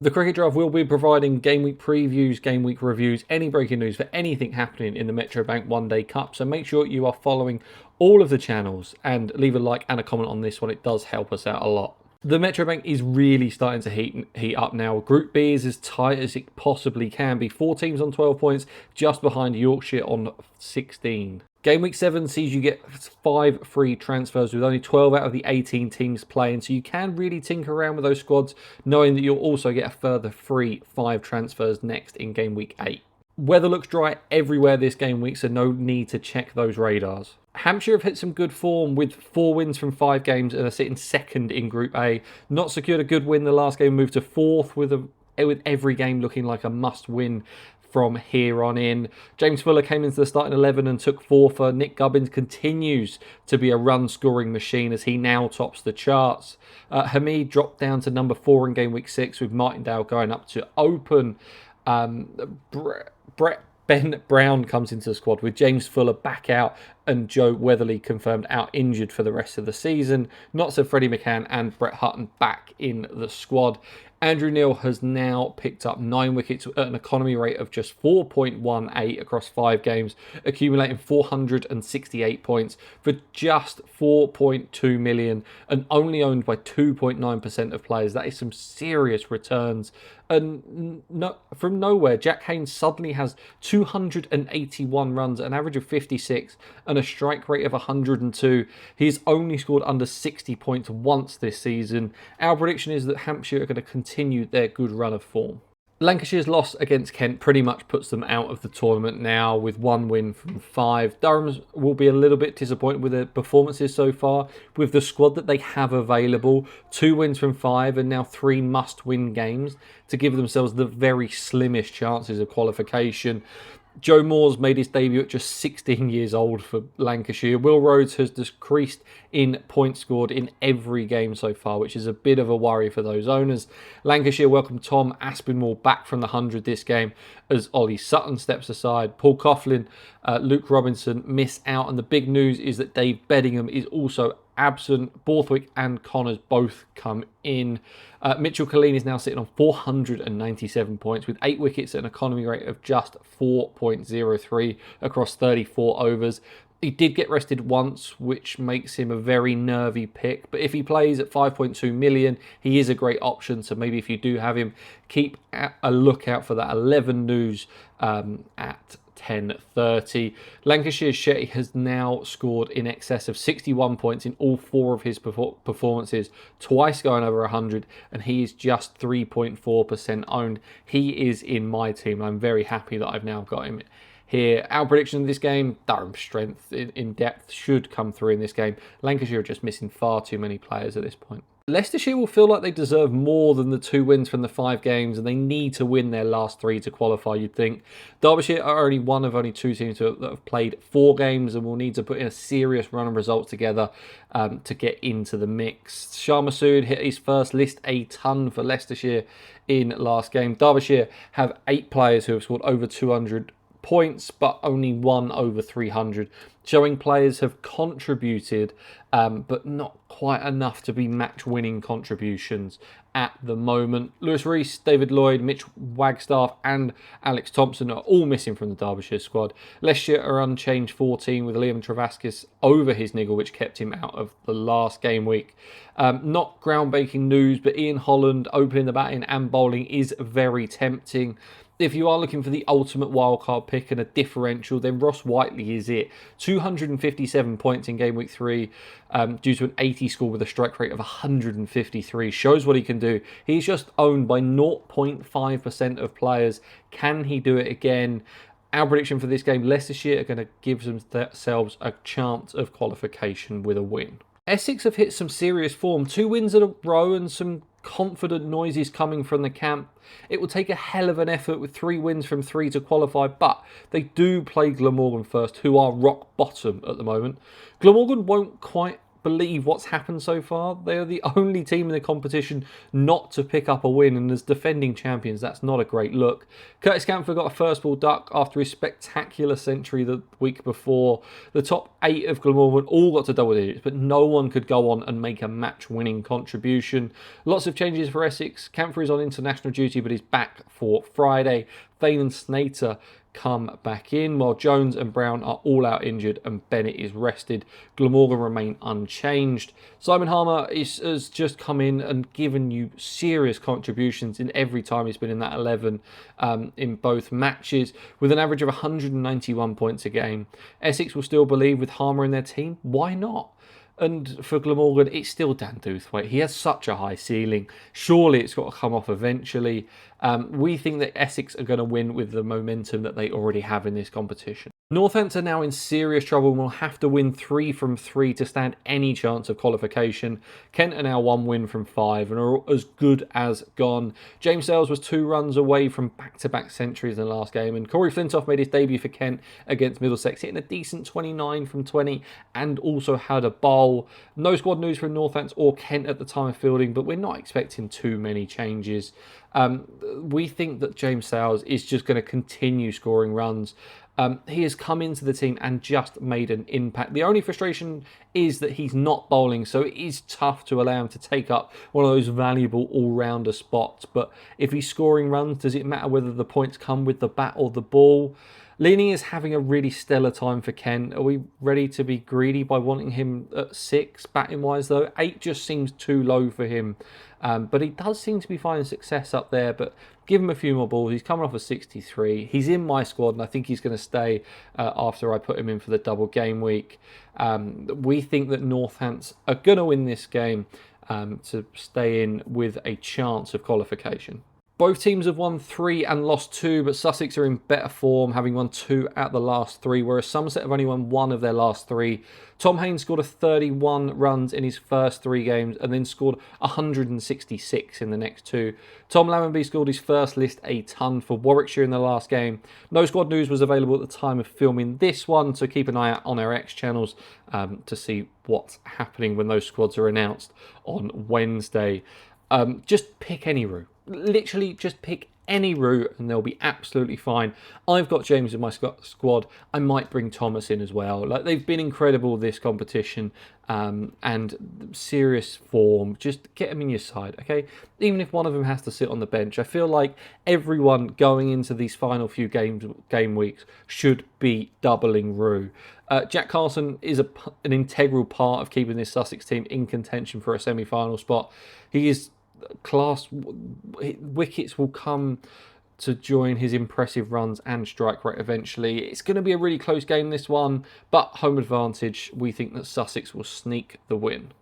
The Cricket Drive will be providing game week previews, game week reviews, any breaking news for anything happening in the Metro Bank One Day Cup. So make sure you are following all of the channels and leave a like and a comment on this one. It does help us out a lot. The Metro Bank is really starting to heat up now. Group B is as tight as it possibly can be. 4 teams on 12 points, just behind Yorkshire on 16. Game week 7 sees you get 5 free transfers with only 12 out of the 18 teams playing, so you can really tinker around with those squads, knowing that you'll also get a further free 5 transfers next in game week 8. Weather looks dry everywhere this game week, so no need to check those radars. Hampshire have hit some good form with 4 wins from 5 games and are sitting second in Group A. Not secured a good win the last game, moved to 4th with every game looking like a must-win from here on in. James Fuller came into the starting 11 and took 4 for. Nick Gubbins continues to be a run-scoring machine as he now tops the charts. Hamid dropped down to number 4 in game week 6 with Martindale going up to open. Ben Brown comes into the squad with James Fuller back out and Joe Weatherly confirmed out injured for the rest of the season. Not so Freddie McCann and Brett Hutton back in the squad. Andrew Neil has now picked up 9 wickets at an economy rate of just 4.18 across 5 games, accumulating 468 points for just 4.2 million and only owned by 2.9% of players. That is some serious returns. And from nowhere, Jack Haynes suddenly has 281 runs, an average of 56, and a strike rate of 102. He's only scored under 60 points once this season. Our prediction is that Hampshire are going to continue their good run of form. Lancashire's loss against Kent pretty much puts them out of the tournament now with 1 win from 5. Durham's will be a little bit disappointed with their performances so far with the squad that they have available. 2 wins from 5 and now 3 must-win games to give themselves the very slimmest chances of qualification. Joe Moore's made his debut at just 16 years old for Lancashire. Will Rhodes has decreased in points scored in every game so far, which is a bit of a worry for those owners. Lancashire welcome Tom Aspinwall back from the 100 this game as Ollie Sutton steps aside. Paul Coughlin, Luke Robinson miss out, and the big news is that Dave Beddingham is also absent. Borthwick and Connors both come in. Mitchell Colleen is now sitting on 497 points with 8 wickets at an economy rate of just 4.03 across 34 overs. He did get rested once, which makes him a very nervy pick. But if he plays at 5.2 million, he is a great option. So maybe if you do have him, keep a lookout for that 11 news at 10:30. Lancashire's Shetty has now scored in excess of 61 points in all 4 of his performances, twice going over 100, and he is just 3.4% owned. He is in my team. I'm very happy that I've now got him here. Our prediction of this game, Durham's strength in depth should come through in this game. Lancashire are just missing far too many players at this point. Leicestershire will feel like they deserve more than the 2 wins from the 5 games, and they need to win their last 3 to qualify, you'd think. Derbyshire are only one of only 2 teams that have played 4 games and will need to put in a serious run of results together to get into the mix. Shah Massoud hit his first list a ton for Leicestershire in last game. Derbyshire have 8 players who have scored over 200 points, but only 1 over 300, showing players have contributed, but not quite enough to be match-winning contributions at the moment. Lewis Rees, David Lloyd, Mitch Wagstaff and Alex Thompson are all missing from the Derbyshire squad. Leicestershire are unchanged 14 with Liam Travaskis over his niggle, which kept him out of the last game week. Not groundbreaking news, but Ian Holland opening the batting and bowling is very tempting. If you are looking for the ultimate wildcard pick and a differential, then Ross Whiteley is it. 257 points in game week 3 due to an 80 score with a strike rate of 153. Shows what he can do. He's just owned by 0.5% of players. Can he do it again? Our prediction for this game, Leicestershire are going to give themselves a chance of qualification with a win. Essex have hit some serious form. 2 wins in a row and some confident noises coming from the camp. It will take a hell of an effort with 3 wins from 3 to qualify, but they do play Glamorgan first, who are rock bottom at the moment. Glamorgan won't quite believe what's happened so far. They are the only team in the competition not to pick up a win, and as defending champions, that's not a great look. Curtis Campher got a first ball duck after his spectacular century the week before. The top 8 of Glamorgan all got to double digits, but no one could go on and make a match-winning contribution. Lots of changes for Essex. Campher is on international duty, but he's back for Friday. Thane and Snater come back in, while Jones and Brown are all out injured and Bennett is rested. Glamorgan remain unchanged. Simon Harmer has just come in and given you serious contributions in every time he's been in that 11 in both matches, with an average of 191 points a game. Essex will still believe with Harmer in their team. Why not? And for Glamorgan, it's still Dan Doothwaite. He has such a high ceiling. Surely it's got to come off eventually. We think that Essex are going to win with the momentum that they already have in this competition. Northants are now in serious trouble and will have to win 3 from 3 to stand any chance of qualification. Kent are now 1 win from 5 and are as good as gone. James Sales was 2 runs away from back-to-back centuries in the last game, and Corey Flintoff made his debut for Kent against Middlesex, hitting a decent 29 from 20 and also had a bowl. No squad news from Northants or Kent at the time of fielding, but we're not expecting too many changes. We think that James Sales is just going to continue scoring runs. He has come into the team and just made an impact. The only frustration is that he's not bowling, so it is tough to allow him to take up one of those valuable all-rounder spots. But if he's scoring runs, does it matter whether the points come with the bat or the ball? Leaning is having a really stellar time for Kent. Are we ready to be greedy by wanting him at 6 batting-wise, though? 8 just seems too low for him. But he does seem to be finding success up there. But give him a few more balls. He's coming off a 63. He's in my squad, and I think he's going to stay after I put him in for the double game week. We think that Northants are going to win this game to stay in with a chance of qualification. Both teams have won 3 and lost 2, but Sussex are in better form, having won 2 out the last 3, whereas Somerset have only won 1 of their last 3. Tom Haynes scored a 31 runs in his first 3 games and then scored 166 in the next 2. Tom Lammonby scored his first list a ton for Warwickshire in the last game. No squad news was available at the time of filming this one, so keep an eye out on our X channels to see what's happening when those squads are announced on Wednesday. Just pick any route. Literally just pick any route and they'll be absolutely fine. I've got James in my squad. I might bring Thomas in as well. Like, they've been incredible this competition and serious form. Just get them in your side, okay? Even if one of them has to sit on the bench. I feel like everyone going into these final few game weeks should be doubling Rue. Jack Carson is an integral part of keeping this Sussex team in contention for a semi-final spot. He is class. Wickets will come to join his impressive runs and strike rate eventually. It's going to be a really close game, this one, but home advantage. We think that Sussex will sneak the win.